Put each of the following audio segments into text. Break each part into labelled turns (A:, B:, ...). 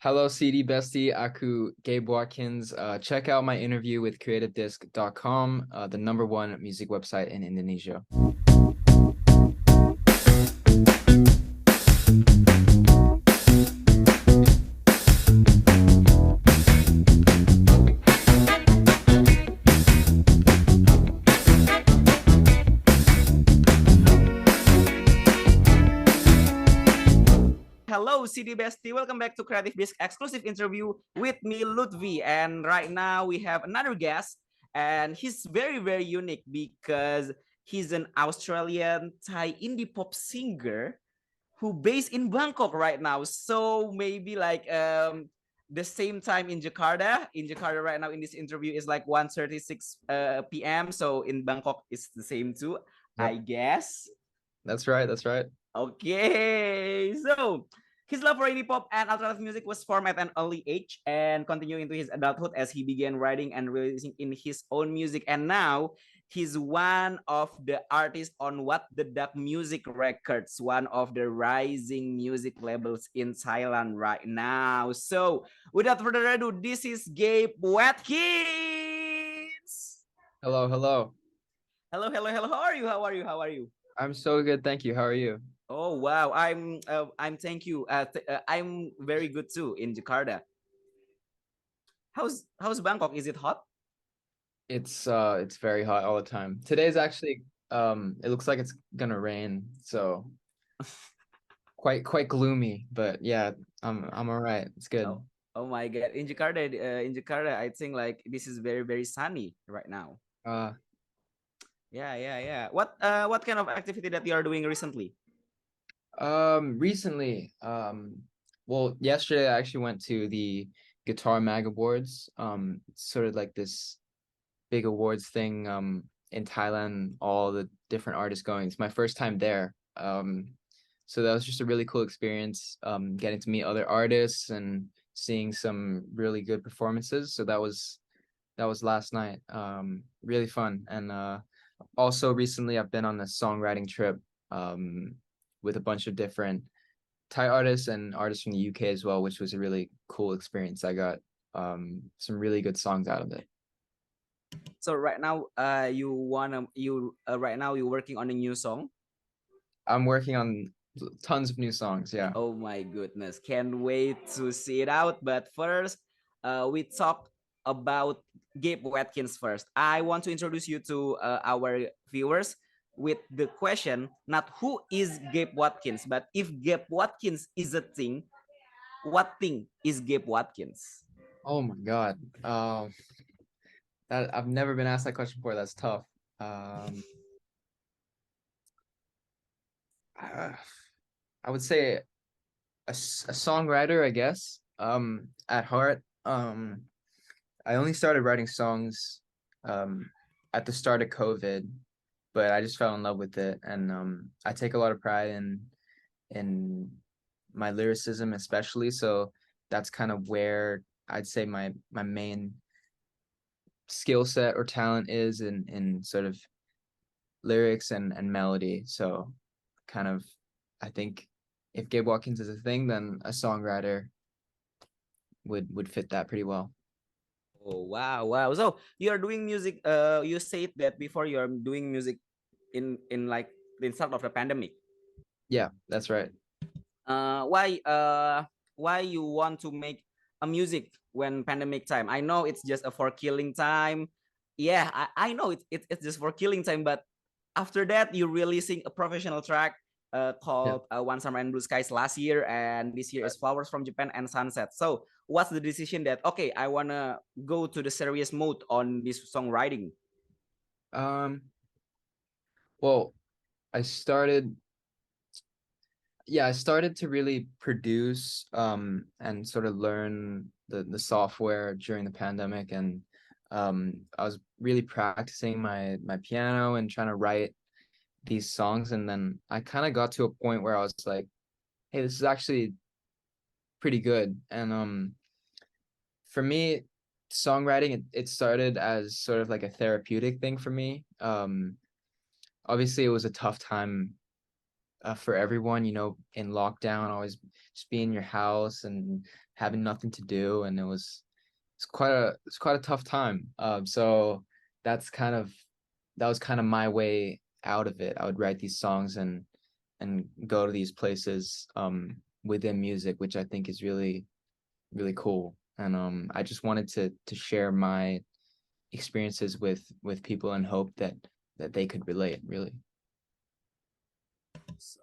A: Hello, CD Bestie. Aku Gabe Watkins. Check out my interview with CreativeDisc.com, the #1 music website in Indonesia.
B: Hello, CD Bestie. Welcome back to Creative Disc exclusive interview with me, Lutfi. And right now we have another guest, and he's very, very unique because he's an Australian Thai indie pop singer who based in Bangkok right now. So maybe like the same time in Jakarta. In Jakarta right now in this interview is like 1:36 p.m. So in Bangkok it's the same too,
A: Yep.
B: I guess.
A: That's right. That's right.
B: Okay, so his love for indie pop and alternative music was formed at an early age and continuing into his adulthood as he began writing and releasing in his own music. And now he's one of the artists on What the Duck Music Records, one of the rising music labels in Thailand right now. So without further ado, this is Gabe Watkins.
A: Hello. Hello.
B: Hello, hello, hello. How are you? How are you? How are you?
A: I'm so good. Thank you. How are you?
B: Oh wow, I'm thank you. I'm very good too in Jakarta. How's Bangkok? Is it hot?
A: It's very hot all the time. Today's actually it looks like it's gonna rain, so quite gloomy. But yeah, I'm all right. It's good.
B: Oh my God, in Jakarta, I think like this is very very sunny right now.
A: Uh,
B: Yeah. What kind of activity that you are doing recently?
A: Recently, well, yesterday I actually went to the Guitar Mag Awards. It's sort of like this big awards thing in Thailand, all the different artists going. It's my first time there. So that was just a really cool experience, getting to meet other artists and seeing some really good performances. So that was last night. Really fun. And also recently I've been on a songwriting trip with a bunch of different Thai artists and artists from the UK as well, which was a really cool experience. I got some really good songs out of it.
B: So right now, right now you're working on a new song.
A: I'm working on tons of new songs. Yeah.
B: Oh my goodness, can't wait to see it out. But first, we talk about Gabe Watkins first. I want to introduce you to our viewers with the question, not who is Gabe Watkins, but if Gabe Watkins is a thing, what thing is Gabe Watkins?
A: Oh my God. That I've never been asked that question before. That's tough. I, I would say a songwriter, I guess. At heart. I only started writing songs at the start of COVID, but I just fell in love with it, and I take a lot of pride in my lyricism, especially. So that's kind of where I'd say my main skill set or talent is in sort of lyrics and melody. So kind of, I think if Gabe Watkins is a thing, then a songwriter would fit that pretty well.
B: Oh wow. So you're doing music. You said that before you're doing music in like the start of the pandemic.
A: Yeah, that's right.
B: uh why you want to make a music when pandemic time? I know it's just a for killing time. Yeah, I know it's just for killing time, but after that you're releasing a professional track
A: Yeah.
B: called One Summer and Blue Skies last year, and this year is Flowers from Japan and Sunset. So what's the decision that okay, I want to go to the serious mode on this songwriting?
A: Um, well, I started I started to really produce and sort of learn the software during the pandemic, and I was really practicing my piano and trying to write these songs, and then I kind of got to a point where I was like, hey, this is actually pretty good. And for me, songwriting, it started as sort of like a therapeutic thing for me. Obviously it was a tough time for everyone, in lockdown, always just be in your house and having nothing to do, and it's quite a tough time. So that's kind of that was kind of my way out of it. I would write these songs and go to these places within music, which I think is really really cool. And I just wanted to share my experiences with people and hope that they could relate, really.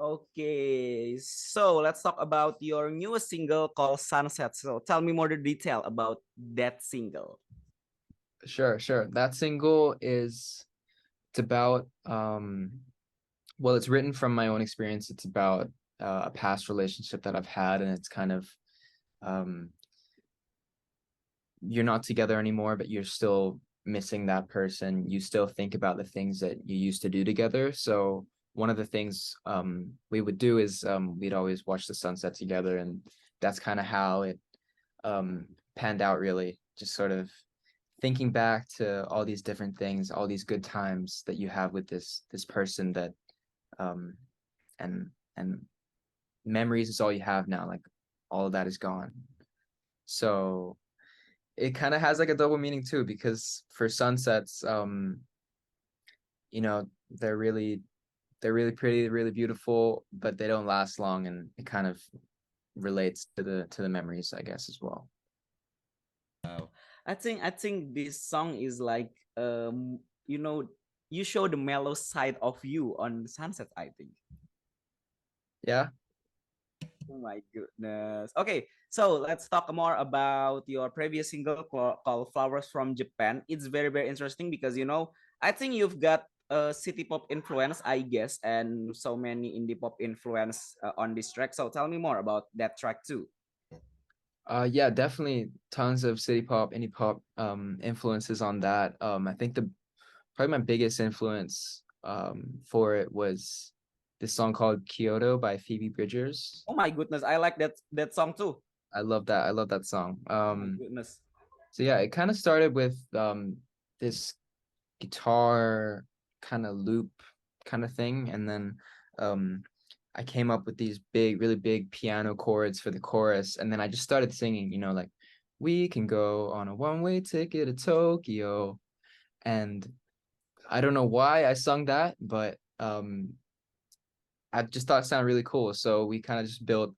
B: Okay, so let's talk about your newest single called Sunset. So tell me more the detail about that single.
A: Sure. That single it's about well, it's written from my own experience. It's about a past relationship that I've had, and it's kind of um you're not together anymore, but you're still missing that person. You still think about the things that you used to do together. So one of the things we would do is we'd always watch the sunset together, and that's kind of how it panned out, really. Just sort of thinking back to all these different things, all these good times that you have with this person that um and memories is all you have now. Like all of that is gone. So it kind of has like a double meaning too, because for sunsets, you know, they're really pretty, really beautiful, but they don't last long, and it kind of relates to the memories, I guess, as well.
B: Wow. I think this song is like you know, you show the mellow side of you on Sunset, I think.
A: Yeah.
B: Oh my goodness. Okay, so let's talk more about your previous single called Flowers from Japan. It's very, very interesting because, you know, I think you've got a city pop influence, I guess, and so many indie pop influence on this track. So tell me more about that track too.
A: Yeah, definitely tons of city pop, indie pop influences on that. I think the probably my biggest influence for it was this song called Kyoto by Phoebe Bridgers.
B: Oh my goodness, I like that song too.
A: I love that. I love that song.
B: Oh my goodness.
A: So yeah, it kind of started with this guitar kind of loop kind of thing, and then um I came up with these big, really big piano chords for the chorus, and then I just started singing, you know, like we can go on a one-way ticket to Tokyo. And I don't know why I sung that, but I just thought it sounded really cool. So we kind of just built,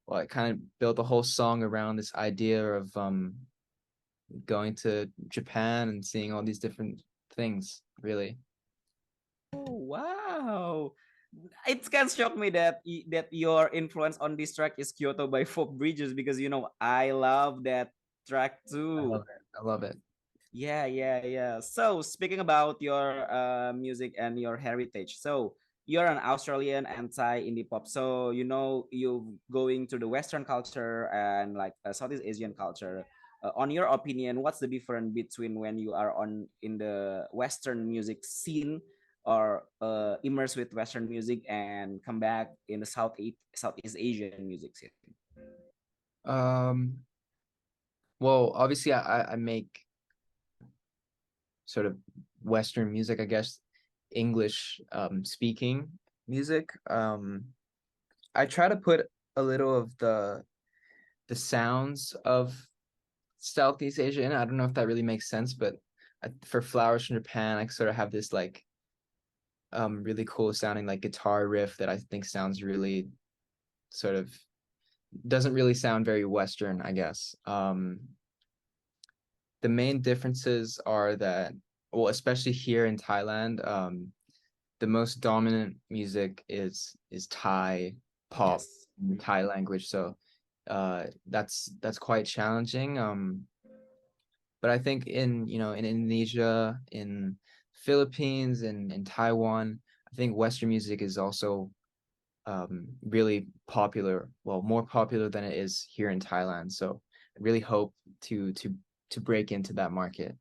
A: well, I kind of built the whole song around this idea of going to Japan and seeing all these different things, really.
B: Oh wow. It can shock me that that your influence on this track is Kyoto by Folk Bridges because you know I love that track
A: I
B: too.
A: love it. I love it.
B: Yeah. So speaking about your music and your heritage, so you're an Australian anti-indie pop. So you know you going to the Western culture and like Southeast Asian culture. On your opinion, what's the difference between when you are on in the Western music scene or immersed with Western music and come back in the Southeast Asian music scene?
A: Um, well, obviously I make sort of Western music, I guess, English speaking music. I try to put a little of the sounds of Southeast Asia in it. I don't know if that really makes sense, but for Flowers from Japan, I sort of have this like really cool sounding like guitar riff that I think sounds really sort of doesn't really sound very Western, I guess. The main differences are that, well, especially here in Thailand, the most dominant music is Thai pop,
B: Yes.
A: Thai language. So that's quite challenging. But I think in, you know, in Indonesia, in Philippines, in Taiwan, I think Western music is also really popular, well, more popular than it is here in Thailand. So I really hope to break into that market.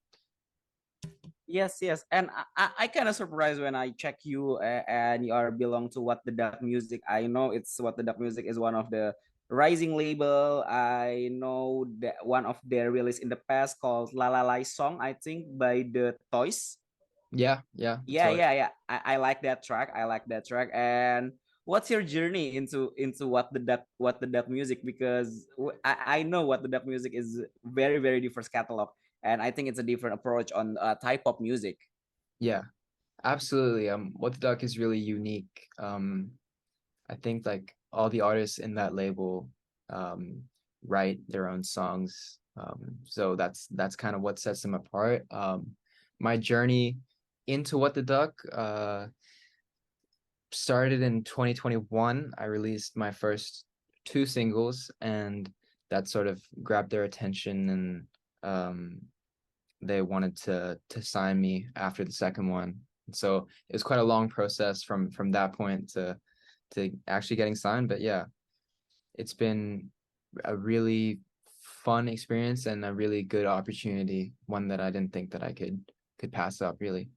B: Yes. And I kind of surprised when I check you and you are belong to What the Duck Music. I know it's What the Duck Music is one of the rising label. I know that one of their release in the past called La La La Song, I think by the Toys.
A: Yeah, the
B: Yeah,
A: toys.
B: yeah, yeah. I like that track. I like that track. And what's your journey into what the duck music? Because I know what the duck music is very very diverse catalog, and I think it's a different approach on type of music.
A: Yeah, absolutely. What the Duck is really unique. I think like all the artists in that label um write their own songs. So that's kind of what sets them apart. My journey into What the Duck started in 2021. I released my first two singles, and that sort of grabbed their attention, and they wanted to sign me after the second one. So it was quite a long process from that point to actually getting signed. But yeah, it's been a really fun experience and a really good opportunity, one that I didn't think that I could pass up really.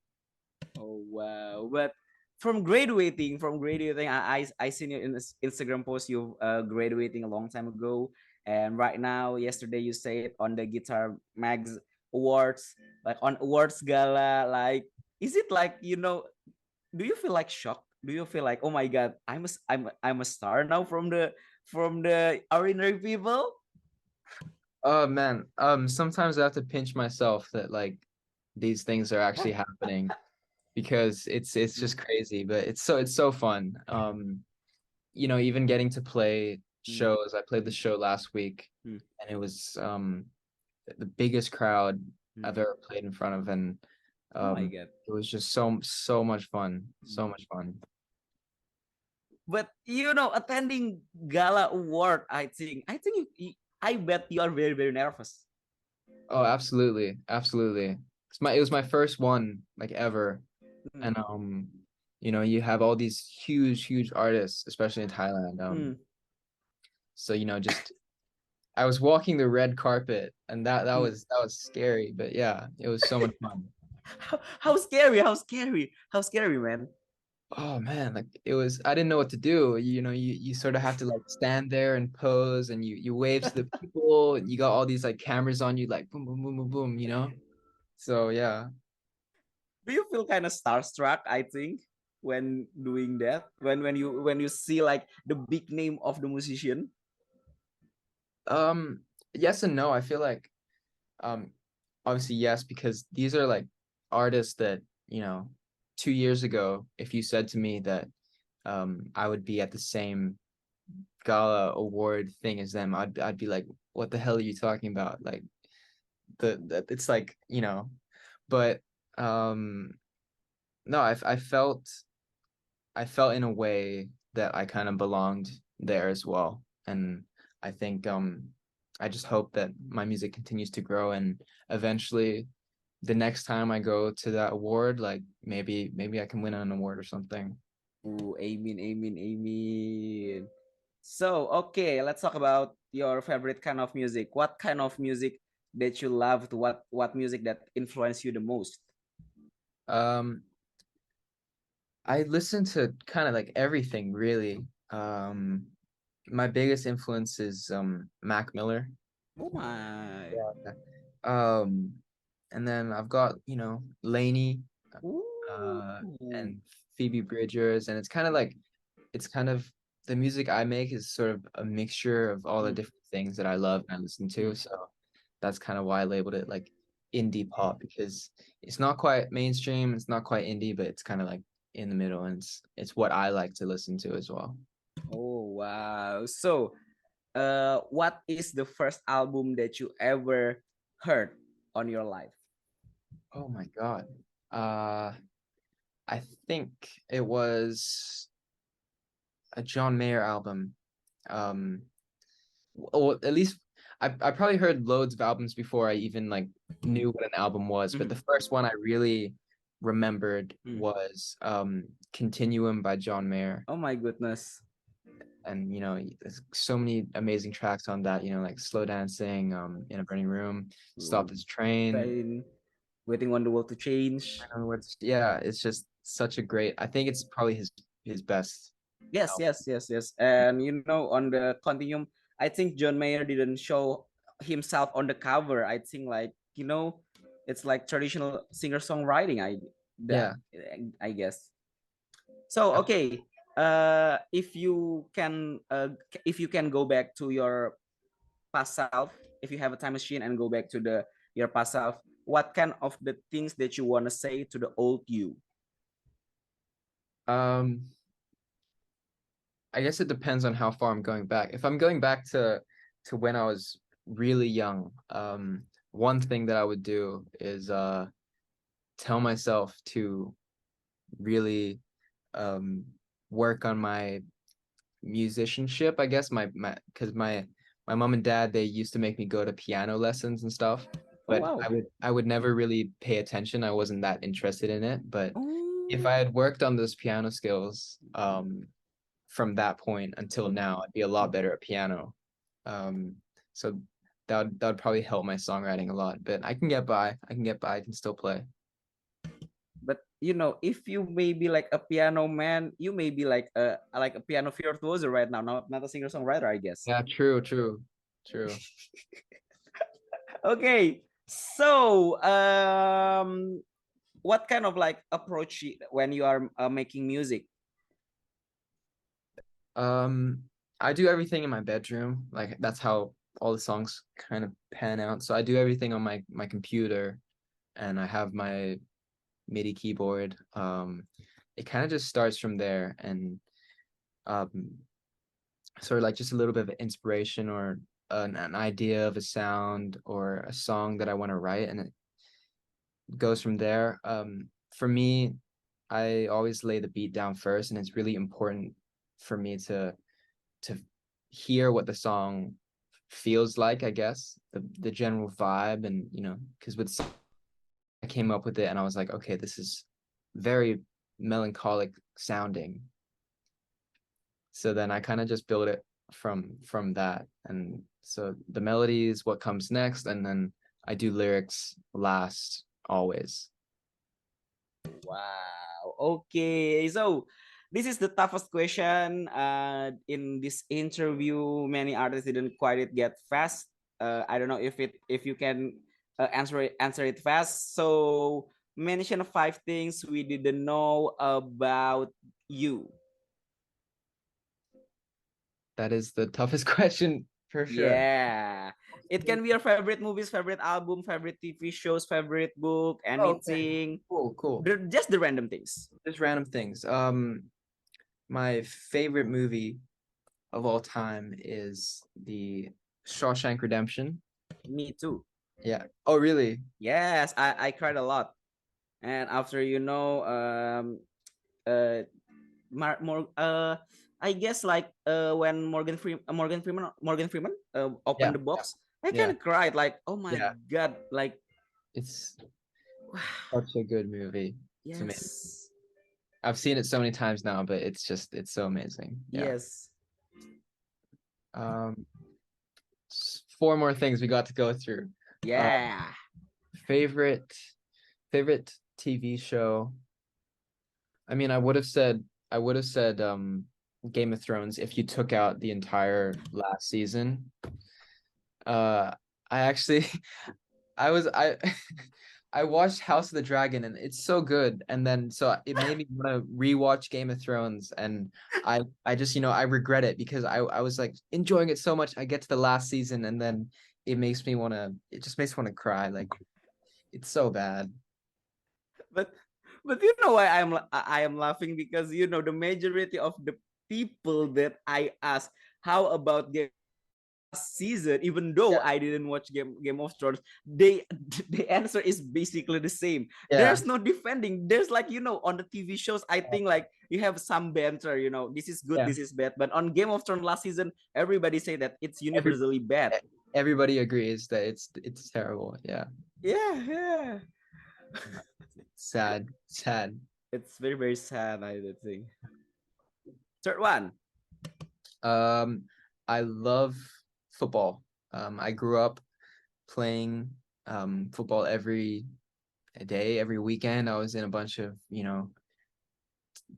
B: Oh wow! But from graduating, I seen you in this Instagram post. You graduating a long time ago, and right now, yesterday you say it on the Guitar Mags Awards, like on awards gala. Like, is it like do you feel like shocked? Do you feel like, oh my god, I'm a star now from the ordinary people?
A: Oh man, sometimes I have to pinch myself that like these things are actually happening because it's just
B: Mm,
A: crazy, but it's so fun. Even getting to play
B: mm,
A: shows. I played the show last week,
B: mm,
A: and it was the biggest crowd
B: mm.
A: I've ever played in front of, and
B: Oh my god!
A: it was just so much fun,
B: Mm.
A: so much fun.
B: But attending gala award, I bet you are very very nervous.
A: Oh, absolutely, absolutely. It was my first one like ever,
B: Mm,
A: and you have all these huge artists, especially in Thailand.
B: mm.
A: So just I was walking the red carpet, and that
B: Mm.
A: was that was scary, but yeah, it was so much fun.
B: How scary! How scary! How scary, man!
A: Oh man, like it was, I didn't know what to do. You sort of have to like stand there and pose, and you wave to the people, and you got all these like cameras on you, like boom, boom, boom, boom, boom. So yeah.
B: Do you feel kind of starstruck? I think when doing that, when you see like the big name of the musician.
A: Um, yes and no. I feel like um obviously yes, because these are like artists that, you know, 2 years ago, if you said to me that I would be at the same gala award thing as them, I'd be like, what the hell are you talking about? Like it's like, but um no, I felt in a way that I kind of belonged there as well. And I think I just hope that my music continues to grow, and eventually the next time I go to that award, like maybe I can win an award or something.
B: Ooh, amen, amen, amen. So, okay, let's talk about your favorite kind of music. What kind of music that you loved? What music that influenced you the most?
A: Um I listen to kind of like everything really. My biggest influence is Mac Miller.
B: Oh my.
A: Yeah. Um and then I've got, Lainey
B: Ooh.
A: uh and Phoebe Bridgers, and it's kind of the music I make is sort of a mixture of all the
B: Mm,
A: different things that I love and I listen to.
B: mm.
A: So that's kind of why I labeled it like indie pop, because it's not quite mainstream, it's not quite indie, but it's kind of like in the middle, and it's what I like to listen to as well.
B: Oh wow. So, what is the first album that you ever heard on your life?
A: Oh my God. Uh I think it was a John Mayer album. Um or at least I probably heard loads of albums before I even like knew what an album was, but
B: Mhm.
A: the first one I really remembered
B: Mm.
A: was Continuum by John Mayer.
B: Oh my goodness.
A: And there's so many amazing tracks on that, like Slow Dancing, In a Burning Room, Stop
B: Ooh,
A: This Train.
B: Train, waiting on the world to change.
A: I don't know yeah, it's just such a great, I think it's probably his best
B: Yes,
A: album.
B: yes, yes, yes. And on the continuum, I think John Mayer didn't show himself on the cover. I think like it's like traditional singer songwriting.
A: Yeah.
B: I guess. So okay. if you can go back to your past self, if you have a time machine and go back to your past self, what kind of the things that you want to say to the old you?
A: Um, I guess it depends on how far I'm going back. If I'm going back to when I was really young, one thing that I would do is tell myself to really work on my musicianship, I guess. My because my mom and dad, they used to make me go to piano lessons and stuff,
B: Oh
A: but
B: wow.
A: I would never really pay attention. I wasn't that interested in it. But if
B: Oh,
A: I had worked on those piano skills from that point until now, I'd be a lot better at piano. Um, so that would probably help my songwriting a lot. But I can get by. I can get by. I can still play.
B: but you know, if you may be like a piano man, you may be like a piano virtuoso right now, not a singer songwriter, I guess.
A: Yeah, true, true, true.
B: Okay, so what kind of like approach when you are making music?
A: Um, I do everything in my bedroom. Like that's how all the songs kind of pan out. So I do everything on my computer, and I have my MIDI keyboard. It kind of just starts from there, and um, sort of like just a little bit of inspiration or an idea of a sound or a song that I want to write, and it goes from there. For me, I always lay the beat down first, and it's really important for me to hear what the song feels like, I guess, the general vibe. And because I came up with it and I was like, okay, this is very melancholic sounding. So then I kind of just build it from that. And so the melody is what comes next, and then I do lyrics last always.
B: Wow. Okay. So this is the toughest question in this interview. Many artists didn't quite get fast. I don't know if you can answer it fast. So mention 5 things we didn't know about you.
A: That is the toughest question for sure.
B: Yeah. It can be your favorite movies, favorite album, favorite TV shows, favorite book,
A: Oh, okay.
B: anything.
A: Cool, cool.
B: Just the random things.
A: Just random things. My favorite movie of all time is the Shawshank Redemption.
B: Me too.
A: Yeah. Oh, really?
B: Yes, I cried a lot. And after uh more I guess like when Morgan Freeman opened
A: Yeah.
B: the box, I kind
A: Yeah.
B: of cried like, oh my
A: Yeah.
B: god, like
A: It's such a good movie. It's amazing.
B: yes,
A: I've seen it so many times now, but it's so amazing. Yeah.
B: yes,
A: Um, four more things we got to go through. Uh,
B: yeah.
A: favorite favorite TV show. I mean, I would have said Game of Thrones if you took out the entire last season. I actually I was I I watched House of the Dragon and it's so good. And then so it made me want to rewatch Game of Thrones, and I just I regret it because I was like enjoying it so much. I get to the last season and then it just makes me want to cry. Like it's so bad.
B: but but you know why I am laughing, because you know the majority of the people that I ask how about Game season, even though
A: Yeah.
B: I didn't watch Game of Thrones, they the answer is basically the same.
A: Yeah.
B: There's no defending. There's like on the TV shows, I think like you have some banter. This is good,
A: Yeah.
B: this is bad. But on Game of Thrones last season, everybody say that it's
A: Every
B: universally bad.
A: everybody agrees that it's terrible. Yeah.
B: Yeah, yeah.
A: Sad. Sad.
B: It's very very sad, I think. Third one.
A: Um, I love football. I grew up playing football every day, every weekend. I was in a bunch of,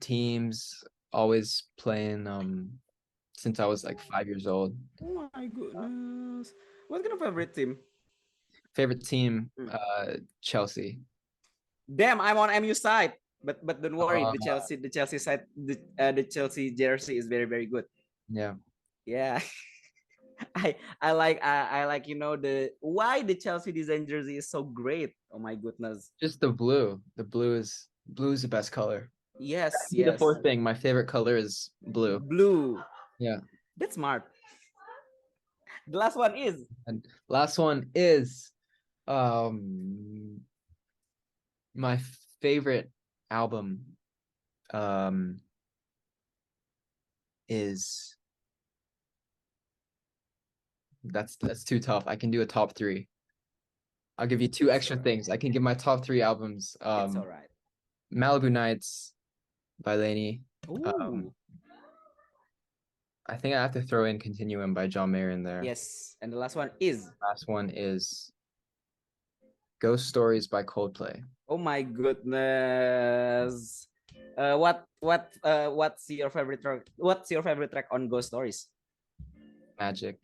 A: teams, always playing since I was like 5 years old.
B: Oh my goodness. What kind of favorite team?
A: Favorite team,
B: Hmm.
A: Chelsea.
B: Damn, I'm on MU side. but don't worry,
A: Uh,
B: the Chelsea side, the Chelsea jersey is very very good.
A: yeah,
B: Yeah. I like, you know, the why the Chelsea design jersey is so great. Oh my goodness.
A: just the blue. The blue is the best color.
B: Yes,
A: Be the
B: yes.
A: fourth thing. My favorite color is blue.
B: Blue.
A: Yeah.
B: That's smart. The last one is
A: And last one is um my favorite album um is that's too tough. I can do a top three. I'll give you two
B: it's
A: extra
B: all right.
A: things. I can give my top three albums.
B: It's all right.
A: Malibu Nights by Lainey.
B: Ooh.
A: I think I have to throw in Continuum by John Mayer in there.
B: Yes. And the last one is
A: Last one is Ghost Stories by Coldplay.
B: oh my goodness. What's your favorite track? What's your favorite track on Ghost Stories?
A: Magic.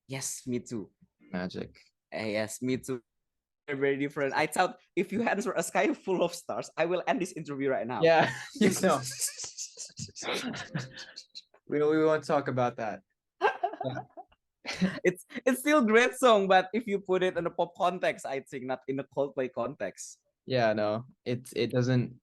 B: Yes, me too.
A: Magic.
B: Yes, me too. Very, very different. I thought if you answer a sky full of stars, I will end this interview right now.
A: Yeah, you know. we won't talk about that. Yeah.
B: It's still great song, but if you put it in a pop context, I think not in a Coldplay context.
A: Yeah, no, it doesn't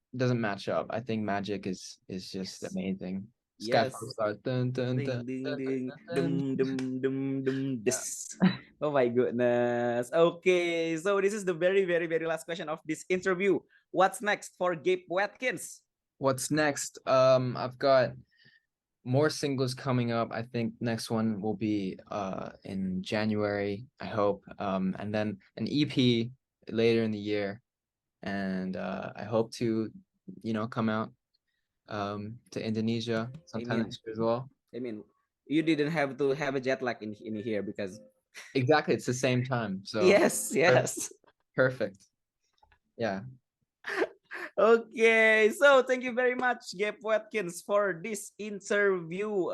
A: match up. I think Magic is just
B: Yes.
A: amazing.
B: Yes.
A: Skyfall starts dun, dun,
B: Ding
A: dun,
B: ding
A: dun,
B: ding
A: dun,
B: dum dum dum dum this. Oh my goodness. Okay, so this is the very very very last question of this interview. What's next for Gabe Watkins?
A: What's next? I've got more singles coming up. I think next one will be in January, I hope. And then an EP later in the year. And I hope to, come out to Indonesia sometime
B: mean,
A: next year as well.
B: I mean, you didn't have to have a jet lag in here because
A: Exactly, it's the same time. So
B: yes, yes.
A: perfect. Yeah.
B: Okay, so thank you very much, Gabe Watkins, for this interview.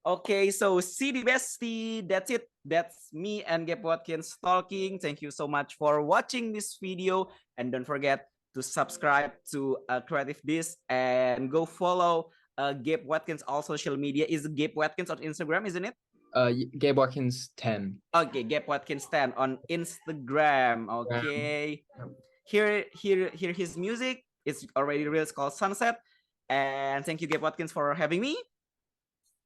B: Okay, so see the bestie. That's it. That's me and Gabe Watkins talking. Thank you so much for watching this video. And don't forget to subscribe to CreativeDisc and go follow Gabe Watkins all social media. Is Gabe Watkins on Instagram, isn't it?
A: Gabe Watkins 10.
B: Okay, Gabe Watkins 10 on Instagram. Okay. Hear his music. It's already released called Sunset. And thank you, Gabe Watkins, for having me.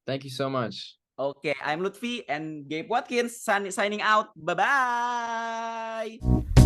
A: Thank you so much.
B: Okay, I'm Lutfi and Gabe Watkins signing out. Bye-bye.